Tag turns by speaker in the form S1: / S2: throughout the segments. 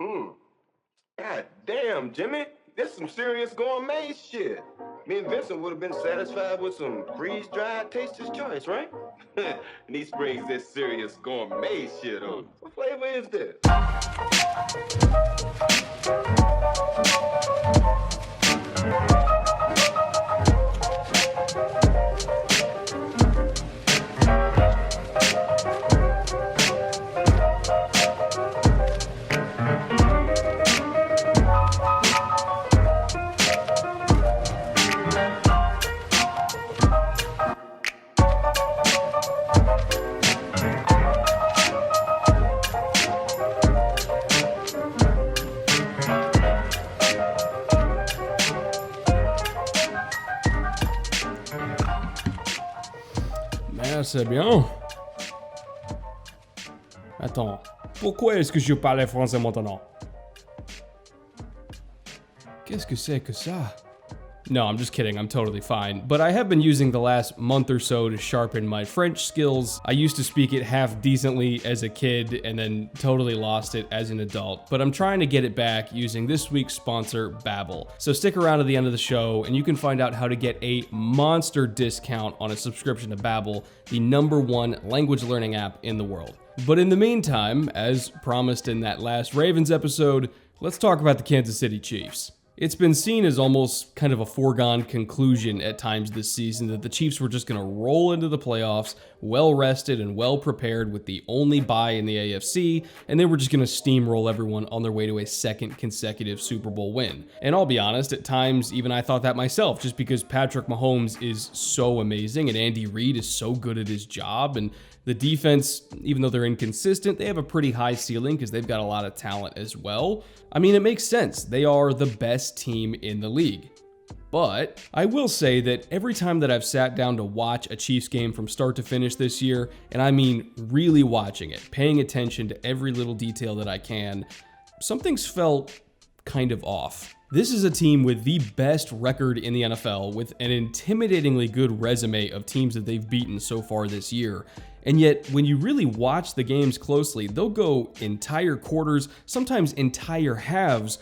S1: Mm. God damn, Jimmy. This some serious gourmet shit. Me and Vincent would have been satisfied with some freeze-dried Taster's Choice, right? And he springs this serious gourmet shit on. What flavor is this?
S2: C'est bien. Attends, pourquoi est-ce que je parlais français maintenant? Qu'est-ce que c'est que ça? No, I'm just kidding, I'm totally fine. But I have been using the last month or so to sharpen my French skills. I used to speak it half decently as a kid and then totally lost it as an adult. But I'm trying to get it back using this week's sponsor, Babbel. So stick around to the end of the show and you can find out how to get a monster discount on a subscription to Babbel, the #1 language learning app in the world. But in the meantime, as promised in that last Ravens episode, let's talk about the Kansas City Chiefs. It's been seen as almost kind of a foregone conclusion at times this season that the Chiefs were just going to roll into the playoffs well rested and well prepared with the only bye in the AFC, and they were just going to steamroll everyone on their way to a second consecutive Super Bowl win. And I'll be honest, at times even I thought that myself, just because Patrick Mahomes is so amazing and Andy Reid is so good at his job, and the defense, even though they're inconsistent, they have a pretty high ceiling because they've got a lot of talent as well. I mean, it makes sense. They are the best team in the league. But I will say that every time that I've sat down to watch a Chiefs game from start to finish this year, and I mean really watching it, paying attention to every little detail that I can, something's felt kind of off. This is a team with the best record in the NFL, with an intimidatingly good resume of teams that they've beaten so far this year. And yet, when you really watch the games closely, they'll go entire quarters, sometimes entire halves,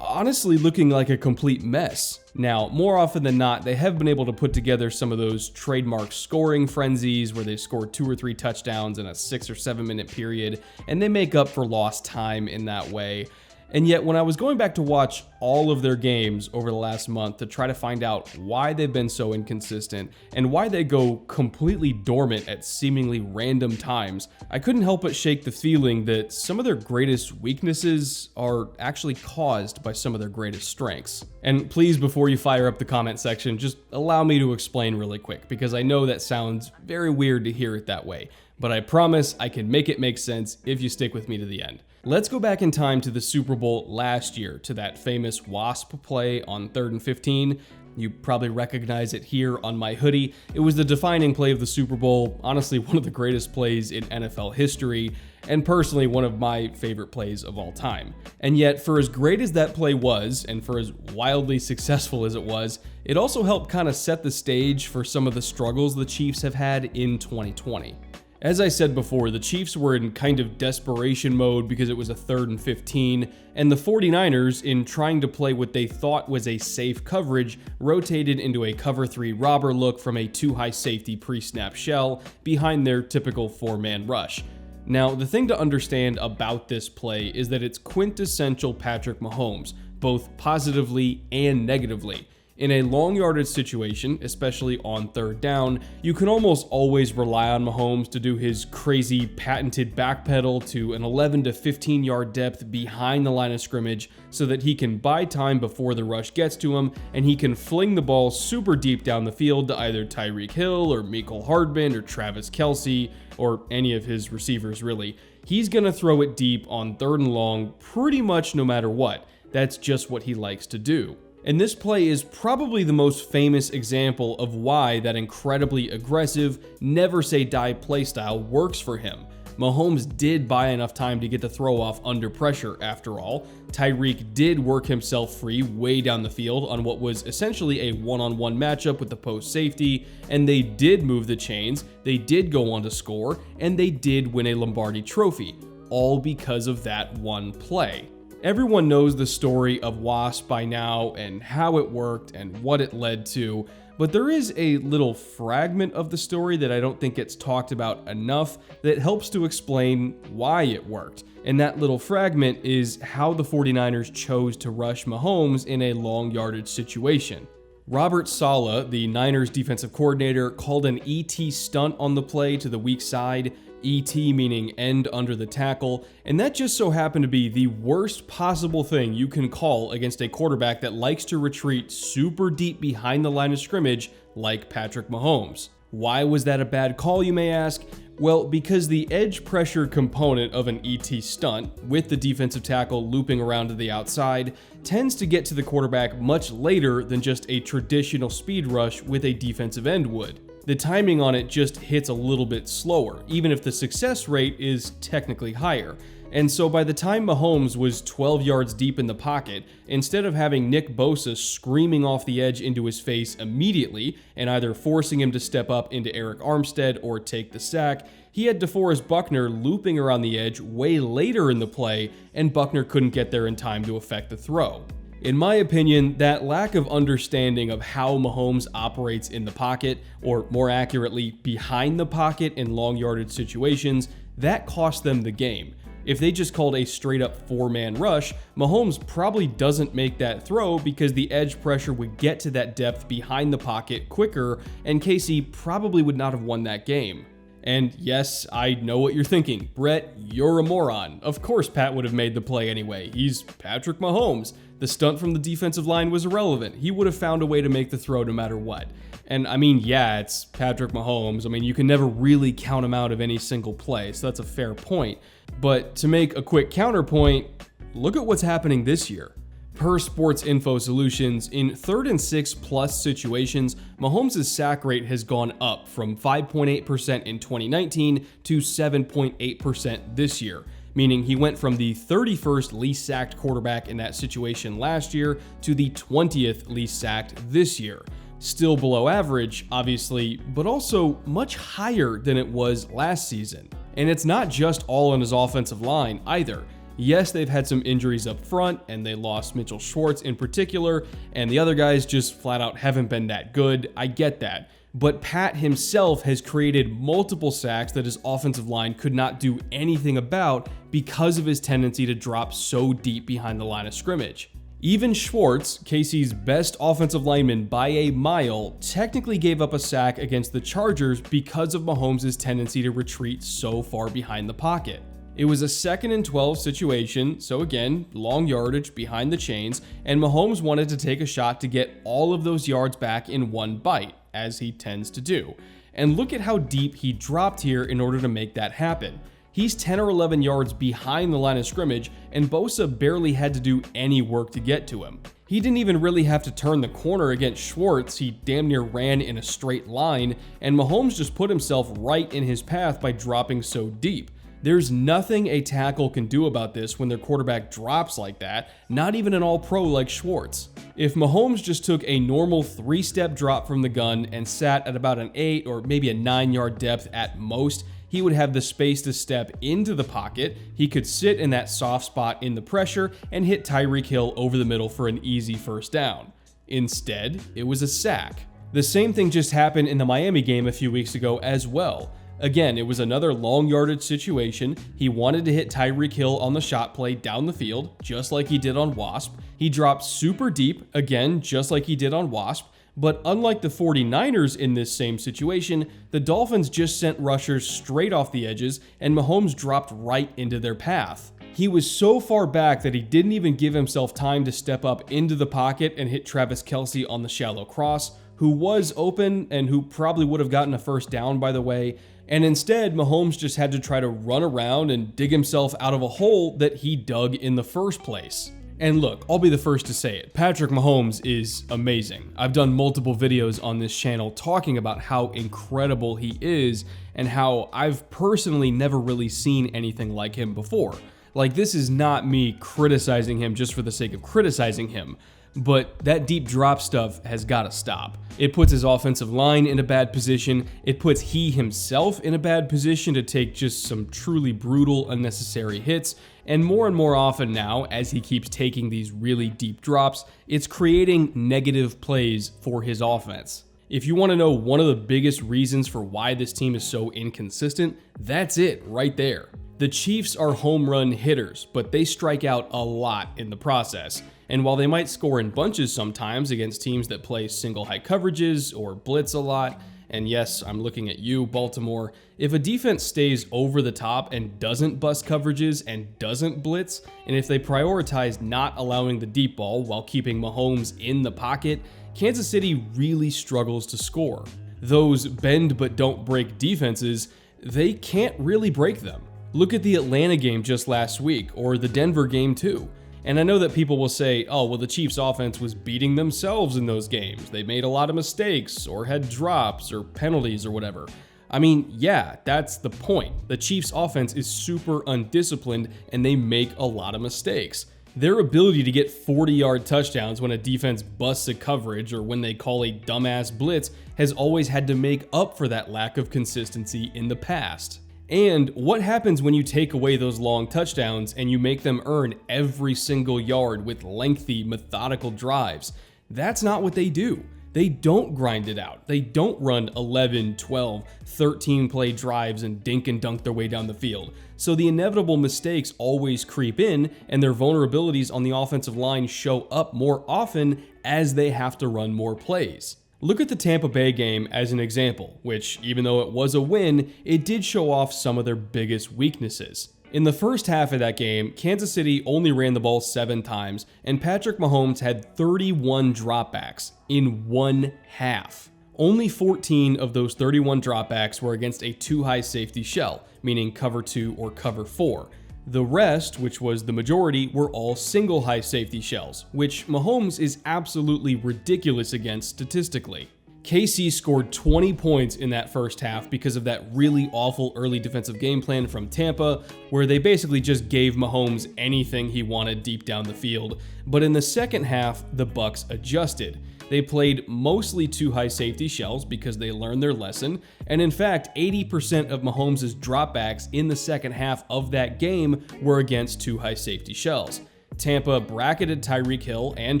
S2: honestly looking like a complete mess. Now, more often than not, they have been able to put together some of those trademark scoring frenzies where they score 2 or 3 touchdowns in a 6 or 7 minute period, and they make up for lost time in that way. And yet, when I was going back to watch all of their games over the last month to try to find out why they've been so inconsistent and why they go completely dormant at seemingly random times, I couldn't help but shake the feeling that some of their greatest weaknesses are actually caused by some of their greatest strengths. And please, before you fire up the comment section, just allow me to explain really quick, because I know that sounds very weird to hear it that way, but I promise I can make it make sense if you stick with me to the end. Let's go back in time to the Super Bowl last year, to that famous WASP play on 3rd and 15. You probably recognize it here on my hoodie. It was the defining play of the Super Bowl, honestly one of the greatest plays in NFL history, and personally one of my favorite plays of all time. And yet, for as great as that play was, and for as wildly successful as it was, it also helped kind of set the stage for some of the struggles the Chiefs have had in 2020. As I said before, the Chiefs were in kind of desperation mode because it was a 3rd and 15, and the 49ers, in trying to play what they thought was a safe coverage, rotated into a cover 3 robber look from a too high safety pre-snap shell behind their typical 4-man rush. Now, the thing to understand about this play is that it's quintessential Patrick Mahomes, both positively and negatively. In a long yardage situation, especially on 3rd down, you can almost always rely on Mahomes to do his crazy patented backpedal to an 11 to 15 yard depth behind the line of scrimmage so that he can buy time before the rush gets to him, and he can fling the ball super deep down the field to either Tyreek Hill or Mecole Hardman or Travis Kelce or any of his receivers really. He's going to throw it deep on 3rd and long pretty much no matter what. That's just what he likes to do. And this play is probably the most famous example of why that incredibly aggressive, never say die playstyle works for him. Mahomes did buy enough time to get the throw off under pressure after all. Tyreek did work himself free way down the field on what was essentially a one-on-one matchup with the post safety, and they did move the chains, they did go on to score, and they did win a Lombardi trophy, all because of that one play. Everyone knows the story of WASP by now and how it worked and what it led to, but there is a little fragment of the story that I don't think gets talked about enough that helps to explain why it worked. And that little fragment is how the 49ers chose to rush Mahomes in a long yardage situation. Robert Saleh, the Niners defensive coordinator, called an ET stunt on the play to the weak side, ET meaning end under the tackle, and that just so happened to be the worst possible thing you can call against a quarterback that likes to retreat super deep behind the line of scrimmage like Patrick Mahomes. Why was that a bad call, you may ask? Well, because the edge pressure component of an ET stunt, with the defensive tackle looping around to the outside, tends to get to the quarterback much later than just a traditional speed rush with a defensive end would. The timing on it just hits a little bit slower, even if the success rate is technically higher. And so by the time Mahomes was 12 yards deep in the pocket, instead of having Nick Bosa screaming off the edge into his face immediately and either forcing him to step up into Eric Armstead or take the sack, he had DeForest Buckner looping around the edge way later in the play, and Buckner couldn't get there in time to effect the throw. In my opinion, that lack of understanding of how Mahomes operates in the pocket, or more accurately, behind the pocket in long yardage situations, that cost them the game. If they just called a straight up 4-man rush, Mahomes probably doesn't make that throw because the edge pressure would get to that depth behind the pocket quicker, and KC probably would not have won that game. And yes, I know what you're thinking. Brett, you're a moron. Of course Pat would have made the play anyway. He's Patrick Mahomes. The stunt from the defensive line was irrelevant. He would have found a way to make the throw no matter what. And I mean, yeah, it's Patrick Mahomes. I mean, you can never really count him out of any single play, so that's a fair point. But to make a quick counterpoint, look at what's happening this year. Per Sports Info Solutions, in 3rd and 6 plus situations, Mahomes' sack rate has gone up from 5.8% in 2019 to 7.8% this year, meaning he went from the 31st least sacked quarterback in that situation last year to the 20th least sacked this year. Still below average, obviously, but also much higher than it was last season. And it's not just all on his offensive line either. Yes, they've had some injuries up front, and they lost Mitchell Schwartz in particular, and the other guys just flat out haven't been that good. I get that. But Pat himself has created multiple sacks that his offensive line could not do anything about because of his tendency to drop so deep behind the line of scrimmage. Even Schwartz, KC's best offensive lineman by a mile, technically gave up a sack against the Chargers because of Mahomes' tendency to retreat so far behind the pocket. It was a 2nd and 12 situation, so again, long yardage behind the chains, and Mahomes wanted to take a shot to get all of those yards back in one bite, as he tends to do. And look at how deep he dropped here in order to make that happen. He's 10 or 11 yards behind the line of scrimmage, and Bosa barely had to do any work to get to him. He didn't even really have to turn the corner against Schwartz. He damn near ran in a straight line, and Mahomes just put himself right in his path by dropping so deep. There's nothing a tackle can do about this when their quarterback drops like that, not even an all-pro like Schwartz. If Mahomes just took a normal 3-step drop from the gun and sat at about an 8 or maybe a 9-yard depth at most, he would have the space to step into the pocket, he could sit in that soft spot in the pressure, and hit Tyreek Hill over the middle for an easy first down. Instead, it was a sack. The same thing just happened in the Miami game a few weeks ago as well. Again, it was another long yardage situation. He wanted to hit Tyreek Hill on the shot play down the field, just like he did on WASP. He dropped super deep, again, just like he did on WASP. But unlike the 49ers in this same situation, the Dolphins just sent rushers straight off the edges, and Mahomes dropped right into their path. He was so far back that he didn't even give himself time to step up into the pocket and hit Travis Kelce on the shallow cross, who was open and who probably would have gotten a first down, by the way. And instead, Mahomes just had to try to run around and dig himself out of a hole that he dug in the first place. And look, I'll be the first to say it, Patrick Mahomes is amazing. I've done multiple videos on this channel talking about how incredible he is and how I've personally never really seen anything like him before. Like, this is not me criticizing him just for the sake of criticizing him. But that deep drop stuff has got to stop. It puts his offensive line in a bad position. It puts he himself in a bad position to take just some truly brutal, unnecessary hits. And more often now, as he keeps taking these really deep drops, it's creating negative plays for his offense. If you want to know one of the biggest reasons for why this team is so inconsistent, that's it right there. The Chiefs are home run hitters, but they strike out a lot in the process. And while they might score in bunches sometimes against teams that play single high coverages or blitz a lot, and yes, I'm looking at you, Baltimore, if a defense stays over the top and doesn't bust coverages and doesn't blitz, and if they prioritize not allowing the deep ball while keeping Mahomes in the pocket, Kansas City really struggles to score. Those bend but don't break defenses, they can't really break them. Look at the Atlanta game just last week, or the Denver game too. And I know that people will say, oh, well, the Chiefs offense was beating themselves in those games. They made a lot of mistakes, or had drops, or penalties, or whatever. I mean, yeah, that's the point. The Chiefs offense is super undisciplined, and they make a lot of mistakes. Their ability to get 40-yard touchdowns when a defense busts a coverage or when they call a dumbass blitz has always had to make up for that lack of consistency in the past. And what happens when you take away those long touchdowns and you make them earn every single yard with lengthy, methodical drives? That's not what they do. They don't grind it out. They don't run 11, 12, 13 play drives and dink and dunk their way down the field. So the inevitable mistakes always creep in, and their vulnerabilities on the offensive line show up more often as they have to run more plays. Look at the Tampa Bay game as an example, which, even though it was a win, it did show off some of their biggest weaknesses. In the first half of that game, Kansas City only ran the ball 7 times, and Patrick Mahomes had 31 dropbacks in one half. Only 14 of those 31 dropbacks were against a too-high safety shell, meaning cover 2 or cover 4. The rest, which was the majority, were all single high safety shells, which Mahomes is absolutely ridiculous against statistically. KC scored 20 points in that first half because of that really awful early defensive game plan from Tampa, where they basically just gave Mahomes anything he wanted deep down the field. But in the second half, the Bucs adjusted. They played mostly too high safety shells because they learned their lesson, and in fact, 80% of Mahomes' dropbacks in the second half of that game were against too high safety shells. Tampa bracketed Tyreek Hill and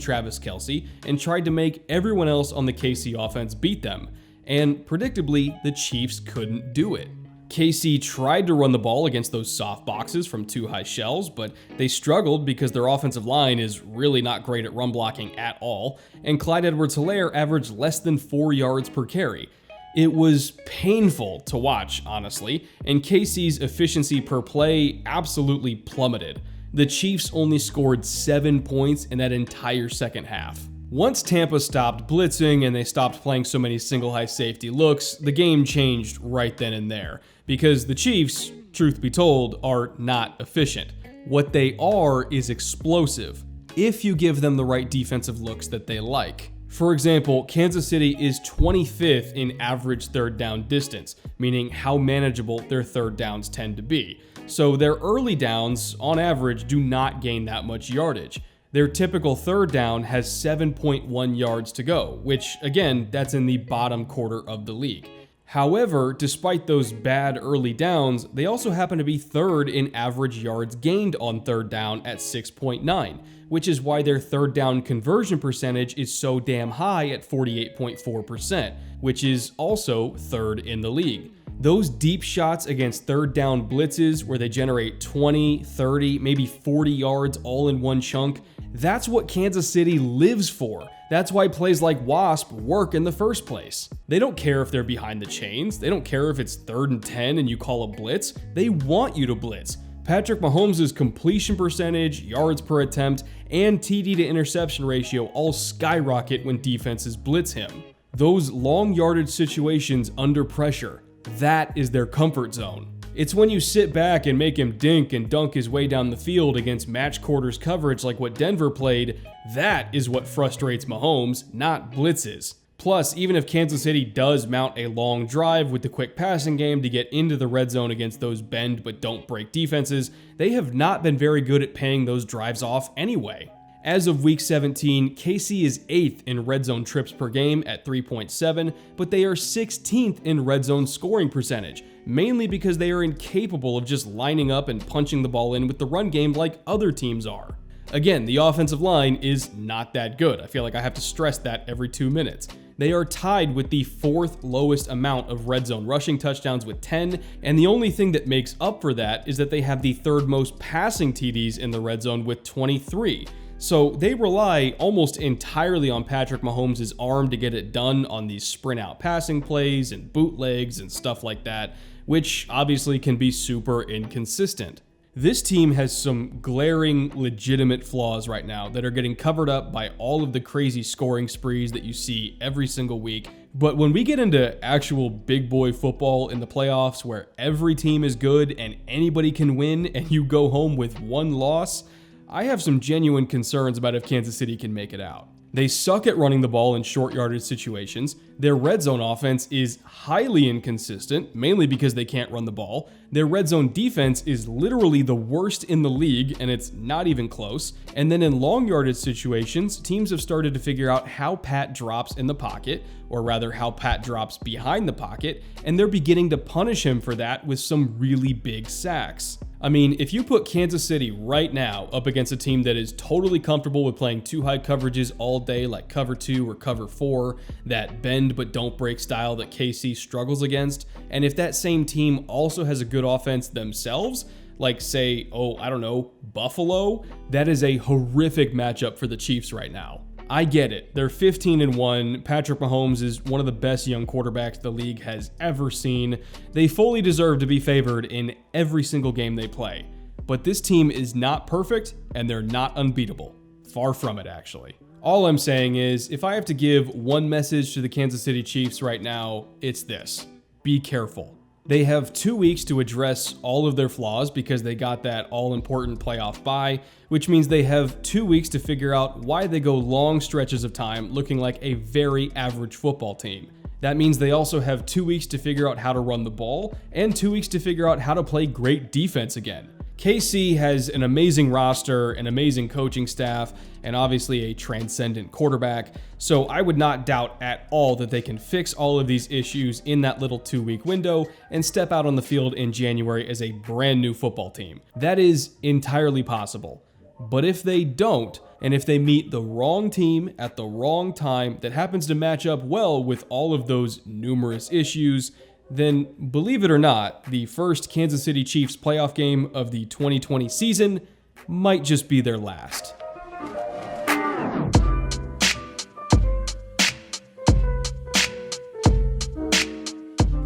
S2: Travis Kelce and tried to make everyone else on the KC offense beat them, and predictably, the Chiefs couldn't do it. KC tried to run the ball against those soft boxes from too high shells, but they struggled because their offensive line is really not great at run blocking at all, and Clyde Edwards-Helaire averaged less than 4 yards per carry. It was painful to watch, honestly, and KC's efficiency per play absolutely plummeted. The Chiefs only scored 7 points in that entire second half. Once Tampa stopped blitzing and they stopped playing so many single high safety looks, the game changed right then and there, because the Chiefs, truth be told, are not efficient. What they are is explosive, if you give them the right defensive looks that they like. For example, Kansas City is 25th in average third down distance, meaning how manageable their third downs tend to be. So their early downs, on average, do not gain that much yardage. Their typical third down has 7.1 yards to go, which, again, that's in the bottom quarter of the league. However, despite those bad early downs, they also happen to be third in average yards gained on third down at 6.9, which is why their third down conversion percentage is so damn high at 48.4%, which is also third in the league. Those deep shots against third down blitzes where they generate 20, 30, maybe 40 yards all in one chunk, that's what Kansas City lives for. That's why plays like Wasp work in the first place. They don't care if they're behind the chains. They don't care if it's 3rd and 10 and you call a blitz. They want you to blitz. Patrick Mahomes' completion percentage, yards per attempt, and TD to interception ratio all skyrocket when defenses blitz him. Those long yardage situations under pressure, that is their comfort zone. It's when you sit back and make him dink and dunk his way down the field against match quarters coverage like what Denver played, that is what frustrates Mahomes, not blitzes. Plus, even if Kansas City does mount a long drive with the quick passing game to get into the red zone against those bend but don't break defenses, they have not been very good at paying those drives off anyway. As of week 17, KC is 8th in red zone trips per game at 3.7, but they are 16th in red zone scoring percentage, mainly because they are incapable of just lining up and punching the ball in with the run game like other teams are. Again, the offensive line is not that good. I feel like I have to stress that every 2 minutes. They are tied with the 4th lowest amount of red zone rushing touchdowns with 10, and the only thing that makes up for that is that they have the 3rd most passing TDs in the red zone with 23. So they rely almost entirely on Patrick Mahomes' arm to get it done on these sprint out passing plays and bootlegs and stuff like that, which obviously can be super inconsistent. This team has some glaring, legitimate flaws right now that are getting covered up by all of the crazy scoring sprees that you see every single week. But when we get into actual big boy football in the playoffs where every team is good and anybody can win and you go home with 1 loss, I have some genuine concerns about if Kansas City can make it out. They suck at running the ball in short yardage situations. Their red zone offense is highly inconsistent, mainly because they can't run the ball. Their red zone defense is literally the worst in the league, and it's not even close. And then in long yardage situations, teams have started to figure out how Pat drops in the pocket, or rather how Pat drops behind the pocket, and they're beginning to punish him for that with some really big sacks. I mean, if you put Kansas City right now up against a team that is totally comfortable with playing 2 high coverages all day like cover 2 or cover 4, that bend but don't break style that KC struggles against, and if that same team also has a good offense themselves, like say, Buffalo, that is a horrific matchup for the Chiefs right now. I get it. They're 15-1. Patrick Mahomes is one of the best young quarterbacks the league has ever seen. They fully deserve to be favored in every single game they play. But this team is not perfect, and they're not unbeatable. Far from it, actually. All I'm saying is, if I have to give one message to the Kansas City Chiefs right now, it's this: be careful. They have 2 weeks to address all of their flaws because they got that all-important playoff bye, which means they have 2 weeks to figure out why they go long stretches of time looking like a very average football team. That means they also have 2 weeks to figure out how to run the ball and 2 weeks to figure out how to play great defense again. KC has an amazing roster, an amazing coaching staff, and obviously a transcendent quarterback, so I would not doubt at all that they can fix all of these issues in that little 2-week window and step out on the field in January as a brand new football team. That is entirely possible. But if they don't, and if they meet the wrong team at the wrong time that happens to match up well with all of those numerous issues, then believe it or not, the first Kansas City Chiefs playoff game of the 2020 season might just be their last.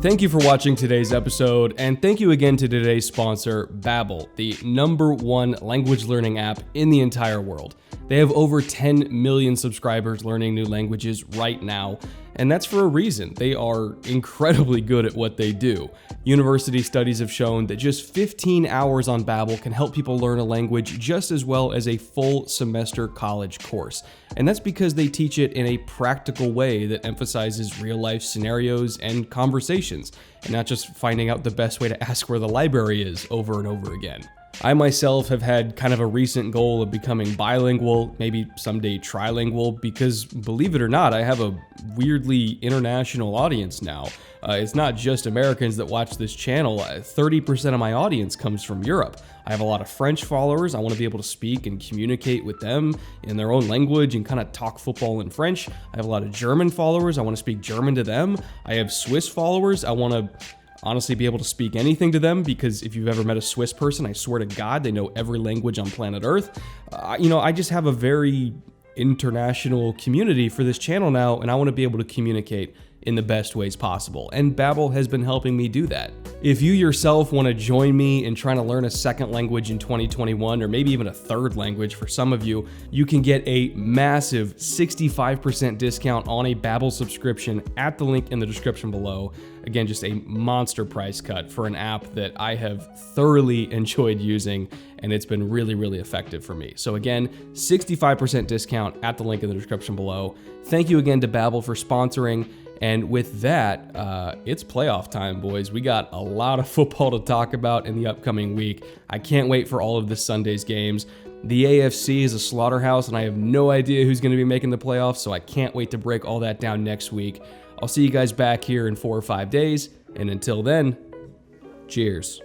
S2: Thank you for watching today's episode, and thank you again to today's sponsor, Babbel, the #1 language learning app in the entire world. They have over 10 million subscribers learning new languages right now, and that's for a reason. They are incredibly good at what they do. University studies have shown that just 15 hours on Babbel can help people learn a language just as well as a full semester college course. And that's because they teach it in a practical way that emphasizes real-life scenarios and conversations, and not just finding out the best way to ask where the library is over and over again. I myself have had kind of a recent goal of becoming bilingual, maybe someday trilingual, because believe it or not, I have a weirdly international audience now. It's not just Americans that watch this channel. 30% of my audience comes from Europe. I have a lot of French followers. I want to be able to speak and communicate with them in their own language and kind of talk football in French. I have a lot of German followers. I want to speak German to them. I have Swiss followers. I want to honestly be able to speak anything to them, because if you've ever met a Swiss person, I swear to God, they know every language on planet Earth. I just have a very international community for this channel now, and I want to be able to communicate in the best ways possible, and Babbel has been helping me do that. If you yourself want to join me in trying to learn a second language in 2021, or maybe even a third language for some of you, you can get a massive 65% discount on a Babbel subscription at the link in the description below. Again, just a monster price cut for an app that I have thoroughly enjoyed using, and it's been really, really effective for me. So again, 65% discount at the link in the description below. Thank you again to Babbel for sponsoring. And with that, it's playoff time, boys. We got a lot of football to talk about in the upcoming week. I can't wait for all of this Sunday's games. The AFC is a slaughterhouse, and I have no idea who's going to be making the playoffs, so I can't wait to break all that down next week. I'll see you guys back here in 4 or 5 days, and until then, cheers.